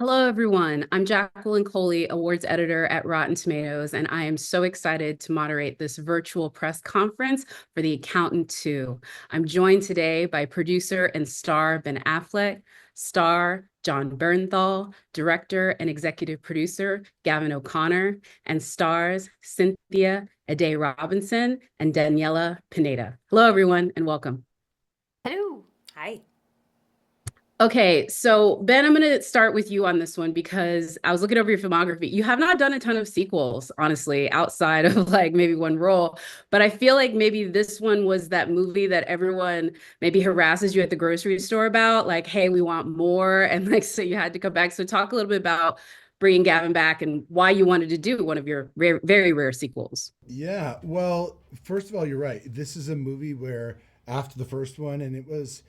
Hello, everyone. I'm Jacqueline Coley, awards editor at Rotten Tomatoes, and I am so excited to moderate this virtual press conference for The Accountant 2. I'm joined today by producer and star Ben Affleck, star John Bernthal, director and executive producer Gavin O'Connor, and stars Cynthia Ade Robinson and Daniela Pineda. Hello, everyone, and welcome. Hello. Hi. Okay, so Ben, I'm going to start with you on this one because I was looking over your filmography. You have not done a ton of sequels, honestly, outside of like maybe one role, but I feel like maybe this one was that movie that everyone maybe harasses you at the grocery store about, like, hey, we want more. And like, so you had to come back. So talk a little bit about bringing Gavin back and why you wanted to do one of your rare, very rare sequels. Yeah, well, first of all, you're right. This is a movie where after the first one, and it was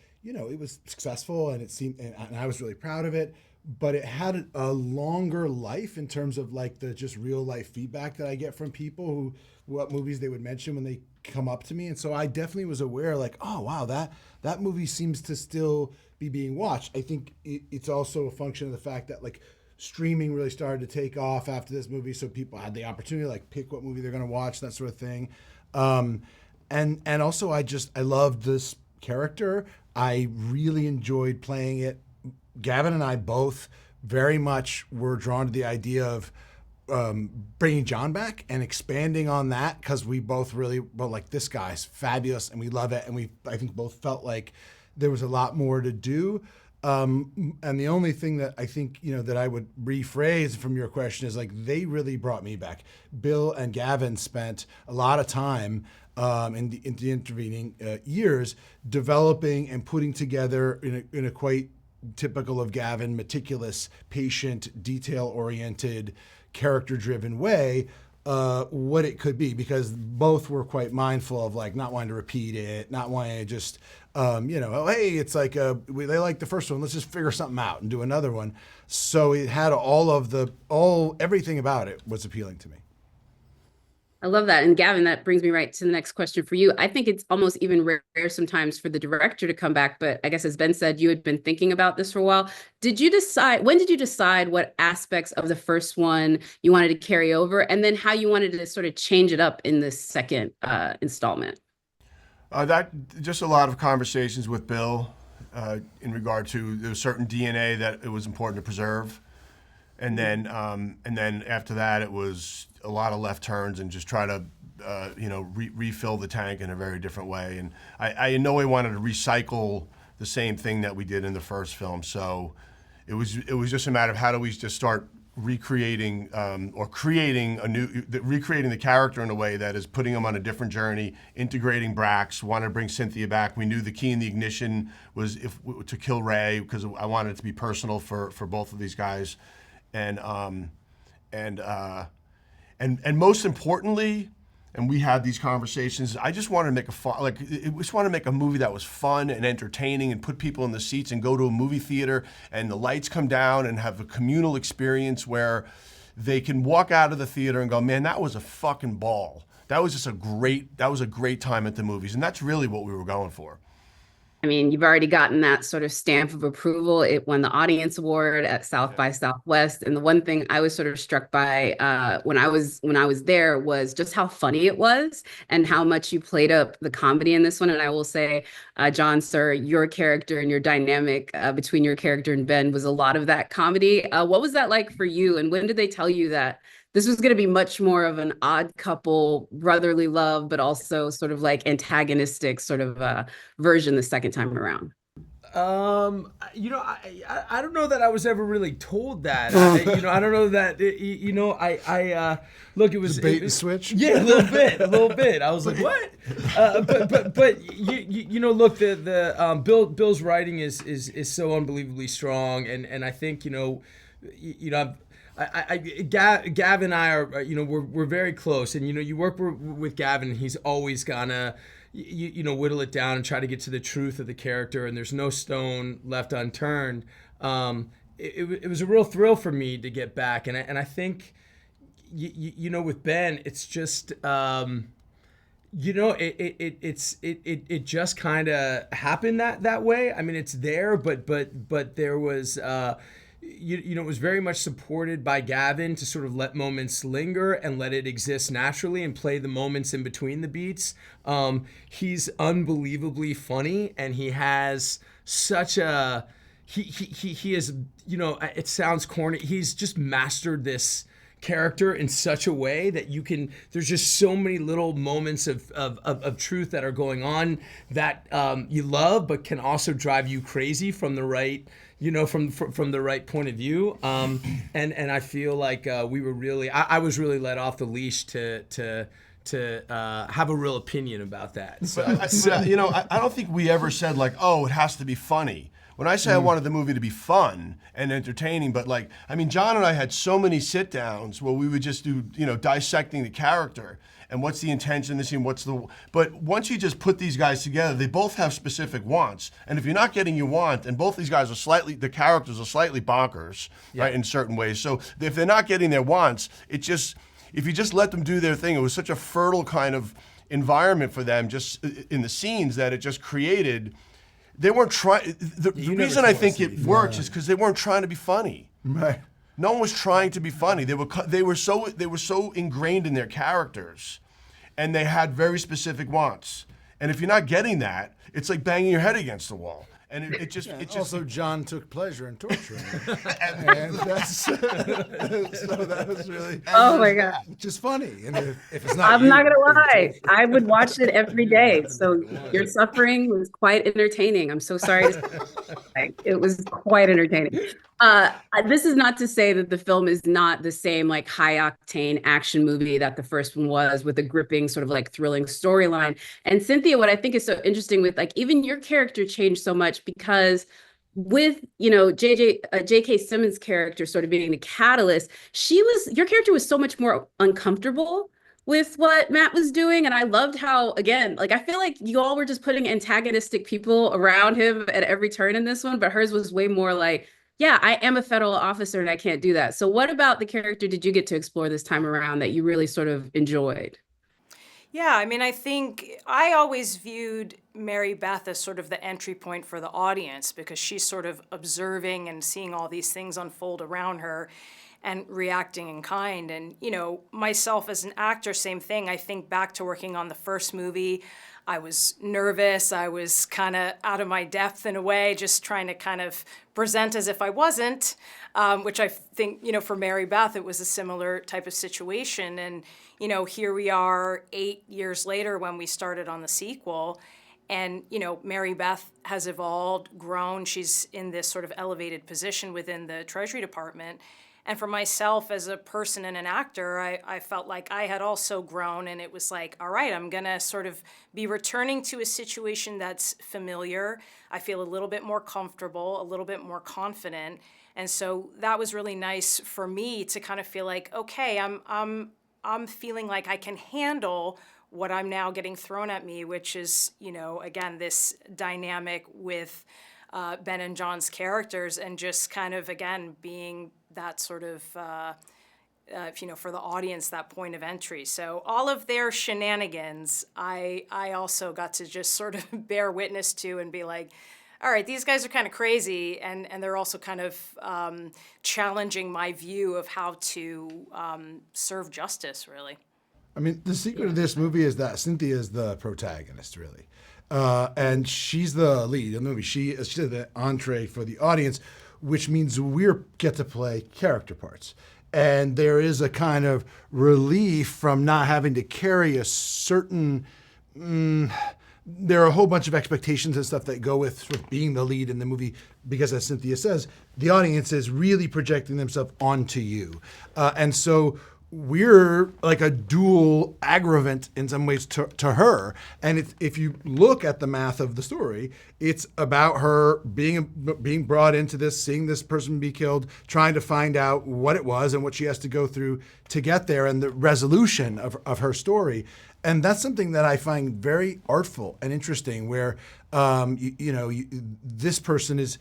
successful, and it seemed, and I was really proud of it. But it had a longer life in terms of like the just real life feedback that I get from people who what movies they would mention when they come up to me, and so I definitely was aware, like, oh wow, that movie seems to still be being watched. I think it's also a function of the fact that like streaming really started to take off after this movie, so people had the opportunity to like pick what movie they're going to watch, that sort of thing. Um, and also I loved this character. I really enjoyed playing it. Gavin and I both very much were drawn to the idea of bringing John back and expanding on that because we both really were like, this guy's fabulous and we love it, and we I think both felt like there was a lot more to do. And the only thing that I think, that I would rephrase from your question is like they really brought me back. Bill and Gavin spent a lot of time in the intervening years developing and putting together in a quite typical of Gavin, meticulous, patient, detail-oriented, character-driven way, what it could be, because both were quite mindful of like not wanting to repeat it, not wanting to just, oh, hey, it's like they like the first one, let's just figure something out and do another one. So it had everything about it was appealing to me. I love that. And Gavin, that brings me right to the next question for you. I think it's almost even rare sometimes for the director to come back, but I guess as Ben said, you had been thinking about this for a while. When did you decide what aspects of the first one you wanted to carry over, and then how you wanted to sort of change it up in this second installment? That just a lot of conversations with Bill in regard to there was certain DNA that it was important to preserve, and then after that it was a lot of left turns and just try to refill the tank in a very different way. And I in no way wanted to recycle the same thing that we did in the first film. So it was just a matter of how do we just start recreating or recreating the character in a way that is putting him on a different journey, integrating Brax. Wanted to bring Cynthia back. We knew the key in the ignition was to kill Ray, because I wanted it to be personal for both of these guys, and and most importantly, and we had these conversations, I just wanted to make just wanted to make a movie that was fun and entertaining and put people in the seats and go to a movie theater and the lights come down and have a communal experience where they can walk out of the theater and go, man, that was a fucking ball. That was a great time at the movies. And that's really what we were going for. I mean, you've already gotten that sort of stamp of approval. It won the audience award at South Yeah. by Southwest. And the one thing I was sort of struck by when I was there was just how funny it was and how much you played up the comedy in this one. And I will say, John, sir, your character and your dynamic between your character and Ben was a lot of that comedy. What was that like for you? And when did they tell you that this was going to be much more of an odd couple, brotherly love, but also sort of like antagonistic sort of version the second time around? I don't know that I was ever really told that. I don't know that. Look, it was Bait and switch. Yeah, a little bit. I was like, what? Look, Bill's writing is so unbelievably strong, and I think Gavin and I are, we're very close, and you work with Gavin, he's always gonna whittle it down and try to get to the truth of the character, and there's no stone left unturned. It was a real thrill for me to get back, and I think with Ben, it's just it just kind of happened that way. I mean, it's there, but there was it was very much supported by Gavin to sort of let moments linger and let it exist naturally and play the moments in between the beats. He's unbelievably funny, and he has such a he is, it sounds corny. He's just mastered this character in such a way that there's just so many little moments of truth that are going on that you love, but can also drive you crazy from the right, from the right point of view. And I feel like we were really, I was really let off the leash to have a real opinion about that. So, I don't think we ever said like, oh, it has to be funny. When I say I wanted the movie to be fun and entertaining, but John and I had so many sit downs where we would just do, dissecting the character and what's the intention of the scene, but once you just put these guys together, they both have specific wants. And if you're not getting your want, and both these guys the characters are slightly bonkers, right, in certain ways. So if they're not getting their wants, if you just let them do their thing, it was such a fertile kind of environment for them just in the scenes that it just created. They weren't trying. The reason I think it works is because they weren't trying to be funny. Right. No one was trying to be funny. They were so ingrained in their characters, and they had very specific wants. And if you're not getting that, it's like banging your head against the wall. And it just also John took pleasure in torturing him. And that's so that was really my God, just funny. And if it's not, I'm not gonna lie, I would watch it every day. So your suffering was quite entertaining. I'm so sorry to say. It was quite entertaining. This is not to say that the film is not the same like high octane action movie that the first one was, with a gripping sort of like thrilling storyline. And Cynthia, what I think is so interesting with like even your character changed so much, because with J.K. Simmons' character sort of being the catalyst, your character was so much more uncomfortable with what Matt was doing. And I loved how, again, like I feel like you all were just putting antagonistic people around him at every turn in this one, but hers was way more like, yeah, I am a federal officer and I can't do that. So what about the character did you get to explore this time around that you really sort of enjoyed? Yeah, I think I always viewed Mary Beth as sort of the entry point for the audience, because she's sort of observing and seeing all these things unfold around her and reacting in kind. And, myself as an actor, same thing. I think back to working on the first movie, I was nervous. I was kind of out of my depth in a way, just trying to kind of present as if I wasn't, which I think, for Mary Beth, it was a similar type of situation. And, here we are 8 years later when we started on the sequel. And, Mary Beth has evolved, grown. She's in this sort of elevated position within the Treasury Department. And for myself as a person and an actor, I felt like I had also grown, and it was like, all right, I'm going to sort of be returning to a situation that's familiar. I feel a little bit more comfortable, a little bit more confident. And so that was really nice for me to kind of feel like, okay, I'm feeling like I can handle what I'm now getting thrown at me, which is, again, this dynamic with Ben and John's characters, and just kind of, again, being that sort of, for the audience, that point of entry. So all of their shenanigans, I also got to just sort of bear witness to and be like, all right, these guys are kind of crazy, and they're also kind of challenging my view of how to serve justice, really. The secret of this movie is that Cynthia is the protagonist, really. And she's the lead in the movie. She's the entree for the audience, which means we get to play character parts. And there is a kind of relief from not having to carry a certain... there are a whole bunch of expectations and stuff that go with sort of being the lead in the movie, because as Cynthia says, the audience is really projecting themselves onto you. And so we're like a dual aggravant in some ways to her. And if you look at the math of the story, it's about her being brought into this, seeing this person be killed, trying to find out what it was and what she has to go through to get there, and the resolution of her story. And that's something that I find very artful and interesting, where this person is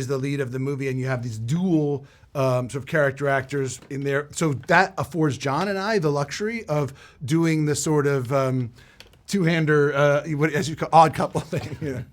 the lead of the movie, and you have these dual sort of character actors in there. So that affords John and I the luxury of doing the sort of two-hander, as you call, odd couple thing.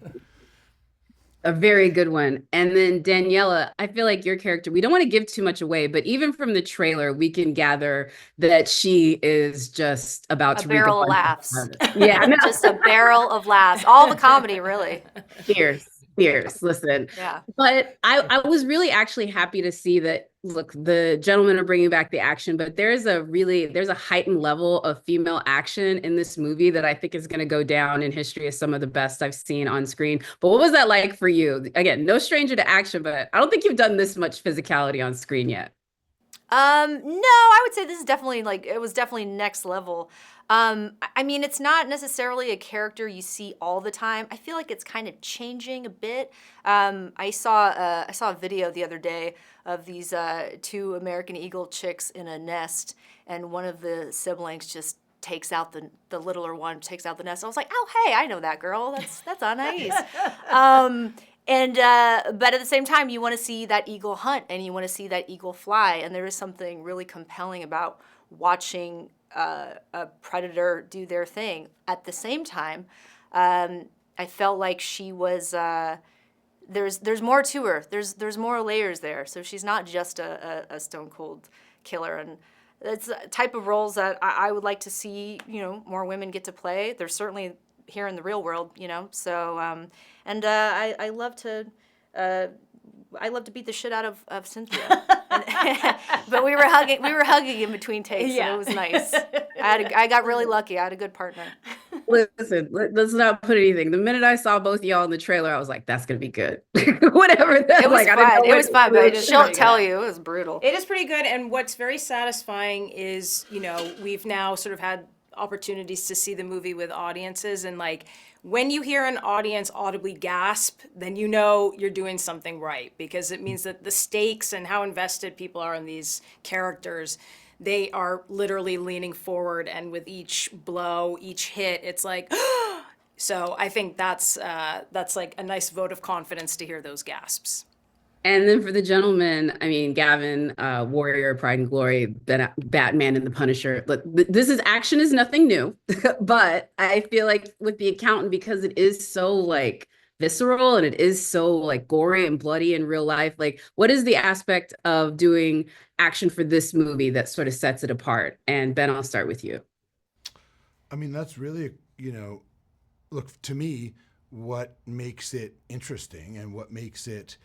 A very good one. And then Daniela, I feel like your character, we don't want to give too much away, but even from the trailer, we can gather that she is just about A to wreak a barrel of bunch of laughs. havoc. Yeah, no. Just a barrel of laughs. All the comedy, really. Fierce, fierce. Listen, Yeah. but I was really actually happy to see that. Look, the gentlemen are bringing back the action, but there's a heightened level of female action in this movie that I think is going to go down in history as some of the best I've seen on screen. But what was that like for you? Again, no stranger to action, but I don't think you've done this much physicality on screen yet. No, I would say this is definitely it was definitely next level. I mean, it's not necessarily a character you see all the time. I feel like it's kind of changing a bit. I saw a video the other day of these two American Eagle chicks in a nest, and one of the siblings just takes out the littler one, takes out the nest. I was like, oh hey, I know that girl. That's Anais. And but at the same time, you want to see that eagle hunt and you want to see that eagle fly, and there is something really compelling about watching a predator do their thing. At the same time, I felt like she was there's more to her. There's more layers there. So she's not just a stone cold killer, and it's a type of roles that I would like to see, more women get to play. There's certainly here in the real world, So and I love to beat the shit out of Cynthia. But we were hugging in between takes, and it was nice. I got really lucky. I had a good partner. Listen, let's not put anything. The minute I saw both of y'all in the trailer, I was like, that's gonna be good. Whatever that It was like, I didn't know fun. It was fun, but she'll tell you it was brutal. It is pretty good, and what's very satisfying is, we've now sort of had opportunities to see the movie with audiences, and when you hear an audience audibly gasp, then you're doing something right, because it means that the stakes and how invested people are in these characters, they are literally leaning forward, and with each blow, each hit, it's like so I think that's like a nice vote of confidence to hear those gasps. And then for the gentleman, I mean, Gavin, Warrior, Pride and Glory, Batman and the Punisher. Look, action is nothing new, but I feel like with the accountant, because it is so visceral and it is so gory and bloody in real life, what is the aspect of doing action for this movie that sort of sets it apart? And Ben, I'll start with you. I mean, that's really, look, to me, what makes it interesting and what makes it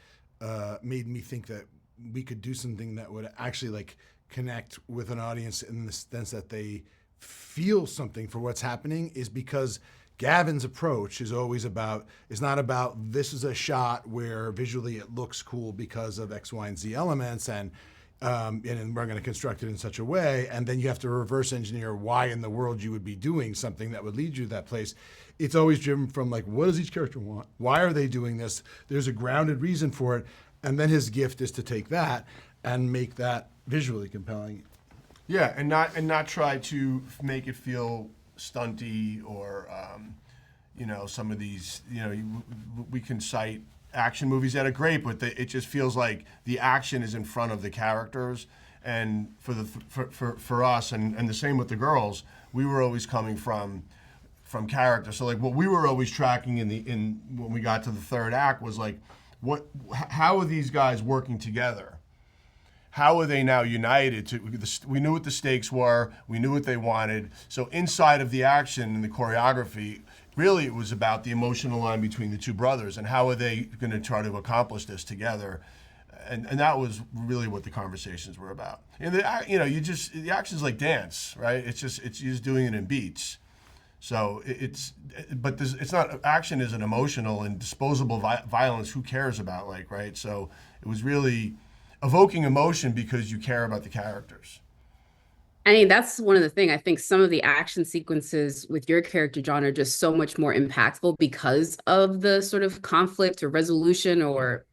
made me think that we could do something that would actually connect with an audience in the sense that they feel something for what's happening, is because Gavin's approach is not about this is a shot where visually it looks cool because of X, Y, and Z elements, and we're going to construct it in such a way, and then you have to reverse engineer why in the world you would be doing something that would lead you to that place. It's always driven from what does each character want? Why are they doing this? There's a grounded reason for it, and then his gift is to take that and make that visually compelling. Yeah, and not try to make it feel stunty or some of these we can cite action movies that are great, but it just feels like the action is in front of the characters. And for us, and the same with the girls, we were always coming from character. So what we were always tracking in when we got to the third act was how are these guys working together? How are they now united? We knew what the stakes were. We knew what they wanted. So inside of the action and the choreography, really it was about the emotional line between the two brothers and how are they going to try to accomplish this together. And that was really what the conversations were about. And the action's like dance, right? It's you're just doing it in beats. So it's not, action isn't emotional and disposable violence. Who cares about right? So it was really evoking emotion because you care about the characters. I mean, that's one of the things. I think some of the action sequences with your character, John, are just so much more impactful because of the sort of conflict or resolution or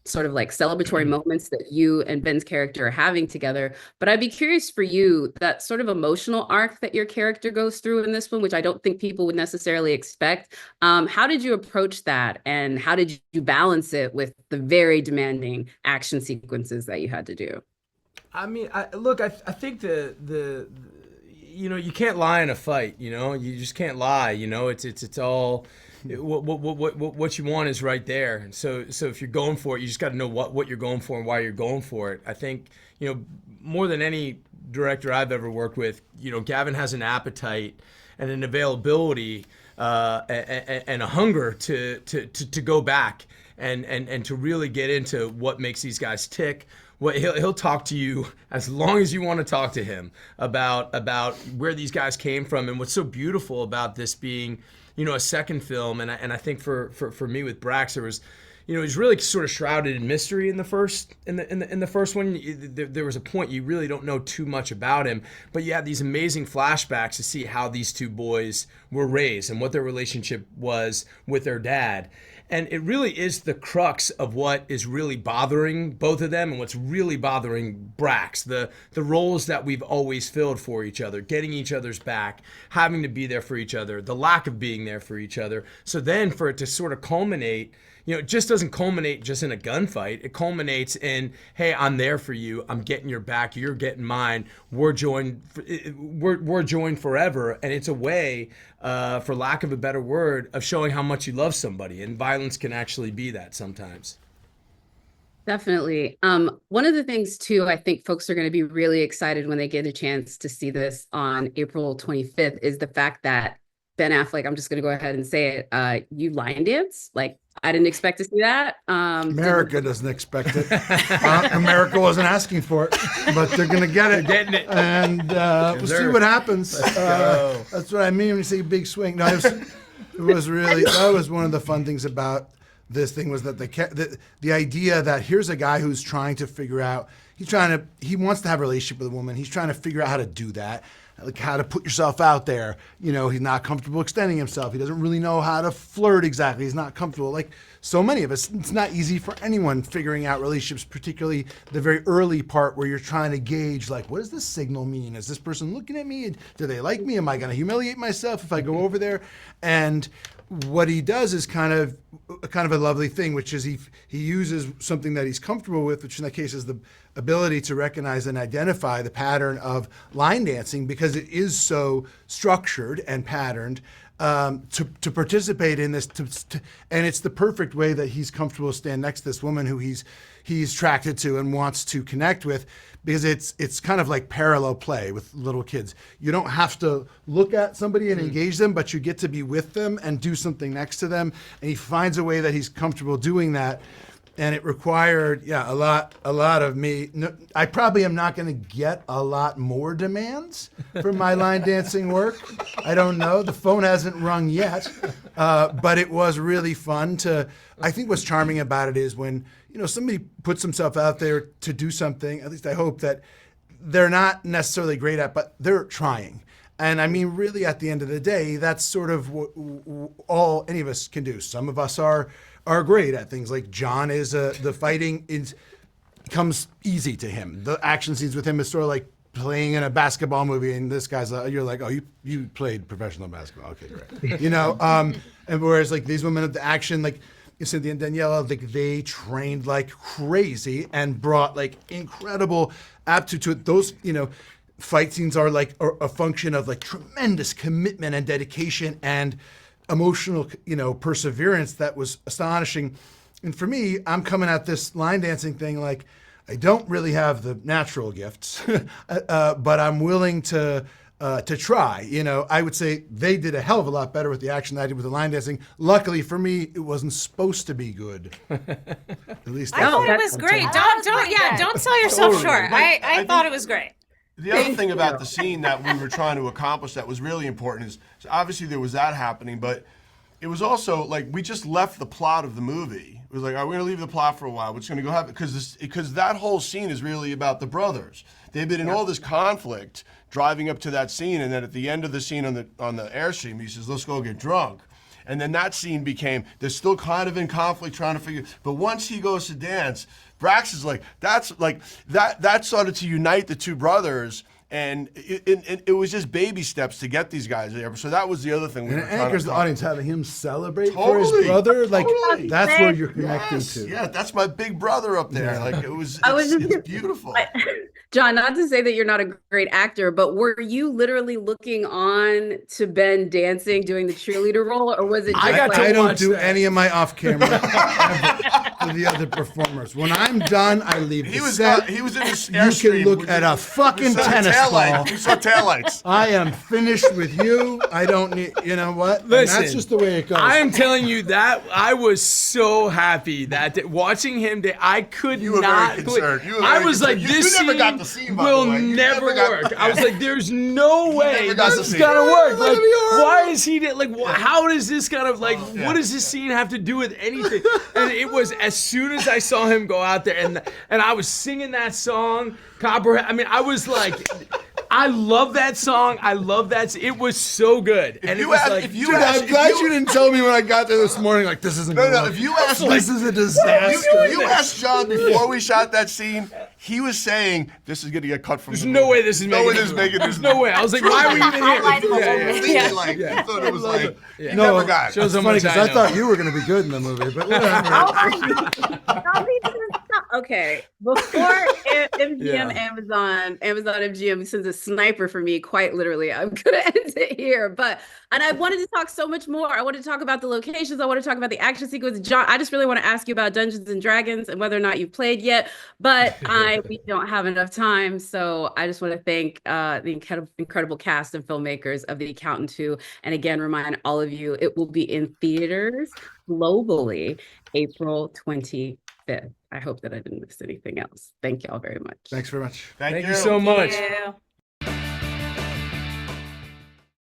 sort of celebratory moments that you and Ben's character are having together. But I'd be curious for you, that sort of emotional arc that your character goes through in this one, which I don't think people would necessarily expect. How did you approach that, and how did you balance it with the very demanding action sequences that you had to do? I mean, I think you can't lie in a fight. You just can't lie. It's all what you want is right there. And so if you're going for it, you just got to know what you're going for and why you're going for it. I think more than any director I've ever worked with, Gavin has an appetite and an availability and a hunger to go back and to really get into what makes these guys tick. He'll talk to you as long as you want to talk to him about where these guys came from. And what's so beautiful about this being, a second film, and I think for me with Brax, there was, he's really sort of shrouded in mystery in the first one. There was a point you really don't know too much about him, but you have these amazing flashbacks to see how these two boys were raised and what their relationship was with their dad. And it really is the crux of what is really bothering both of them and what's really bothering Brax. The roles that we've always filled for each other, getting each other's back, having to be there for each other, the lack of being there for each other. So then for it to sort of culminate, it just doesn't culminate just in a gunfight. It culminates in, hey, I'm there for you. I'm getting your back. You're getting mine. We're joined forever. And it's a way, for lack of a better word, of showing how much you love somebody. And violence can actually be that sometimes. Definitely. One of the things too, I think folks are going to be really excited when they get a chance to see this on April 25th is the fact that Ben Affleck, I'm just going to go ahead and say it, you line dance. Like, I didn't expect to see that. America doesn't expect it. America wasn't asking for it, but they're going to get it. Getting it. And we'll see what happens. That's what I mean when you say big swing. No, it was really, that was one of the fun things about this thing was that the idea that here's a guy who's trying to figure out, he wants to have a relationship with a woman. He's trying to figure out how to do that. Like how to put yourself out there. He's not comfortable extending himself. He doesn't really know how to flirt exactly. He's not comfortable. Like so many of us, it's not easy for anyone figuring out relationships, particularly the very early part where you're trying to gauge, like, what does this signal mean? Is this person looking at me? Do they like me? Am I going to humiliate myself if I go over there? And what he does is kind of a lovely thing, which is he uses something that he's comfortable with, which in that case is the ability to recognize and identify the pattern of line dancing because it is so structured and patterned to participate in this. And it's the perfect way that he's comfortable to stand next to this woman who he's attracted to and wants to connect with because it's kind of like parallel play with little kids. You don't have to look at somebody and engage them, but you get to be with them and do something next to them. And he finds a way that he's comfortable doing that. And it required, a lot of me. No, I probably am not going to get a lot more demands for my line dancing work. I don't know. The phone hasn't rung yet. But it was really fun I think what's charming about it is when, somebody puts themselves out there to do something, at least I hope that they're not necessarily great at, but they're trying. And I mean, really at the end of the day, that's sort of all any of us can do. Some of us are great at things like John is the fighting comes easy to him. The action scenes with him is sort of like playing in a basketball movie, and this guy's you're like, oh, you played professional basketball, okay, great. And whereas like these women of the action, like Cynthia and Daniela, like they trained like crazy and brought like incredible aptitude to it. Those fight scenes are like a function of like tremendous commitment and dedication and emotional, perseverance that was astonishing. And for me, I'm coming at this line dancing thing like I don't really have the natural gifts, but I'm willing to try. I would say they did a hell of a lot better with the action than I did with the line dancing. Luckily for me, it wasn't supposed to be good. At least I thought it was great. Don't sell yourself short. I thought it was great. The other thing about the scene that we were trying to accomplish that was really important is so obviously there was that happening, but it was also like we just left the plot of the movie. It was like, are we going to leave the plot for a while? We're just going to go have it because that whole scene is really about the brothers. They've been in all this conflict driving up to that scene, and then at the end of the scene on the airstream, he says, "Let's go get drunk." And then that scene became they're still kind of in conflict trying to figure. But once he goes to dance, Brax is like that started to unite the two brothers. And it was just baby steps to get these guys there. So that was the other thing. And it anchors the audience, having him celebrate for his brother. Like, that's where you're connecting to. Yeah, that's my big brother up there. Like, it's beautiful. John, not to say that you're not a great actor, but were you literally looking on to Ben dancing, doing the cheerleader role, or was it just I don't do that. any of my off-camera for the other performers. When I'm done, I leave the set. He was in this You can look at a fucking tennis ball. We saw taillights. I am finished with you. I don't need, you know what? And Listen, that's just the way it goes. I am telling you that I was so happy that watching him, I could You were not. very concerned. You were I very was like, concerned. this You never got scene the scene, by the will way. You never never got- work. I was like, there's no way never got this the is scene. gonna work. Like, be horrible. why is he like? How does this kind of like? What does this scene have to do with anything? And it was as soon as I saw him go out there, and I was singing that song, Copperhead. I mean, I was like. I love that song. I love that. It was so good. And it was like, Dude, I'm glad you didn't tell me when I got there this morning, like, this isn't gonna work. If you asked This is a disaster. you asked John before we shot that scene, he was saying this is gonna get cut from. there's no way this is making it. There's no way. I was like, why are we even Highlight here? the whole Yeah, movie. Completely, like, you thought it was like, you No, never got it. Shows It's how funny much because I I know. thought you were going to be good in the movie, but whatever. Okay, before MGM Amazon MGM sends a sniper for me, quite literally, I'm gonna end it here. And I wanted to talk so much more. I wanted to talk about the locations. I want to talk about the action sequence. John, I just really want to ask you about Dungeons and Dragons and whether or not you've played yet. But we don't have enough time, so I just want to thank the incredible cast and filmmakers of The Accountant 2, and again remind all of you it will be in theaters globally April 25th. I hope that I didn't miss anything else. Thank y'all very much. Thanks very much. Thank Thank you so much. Yeah.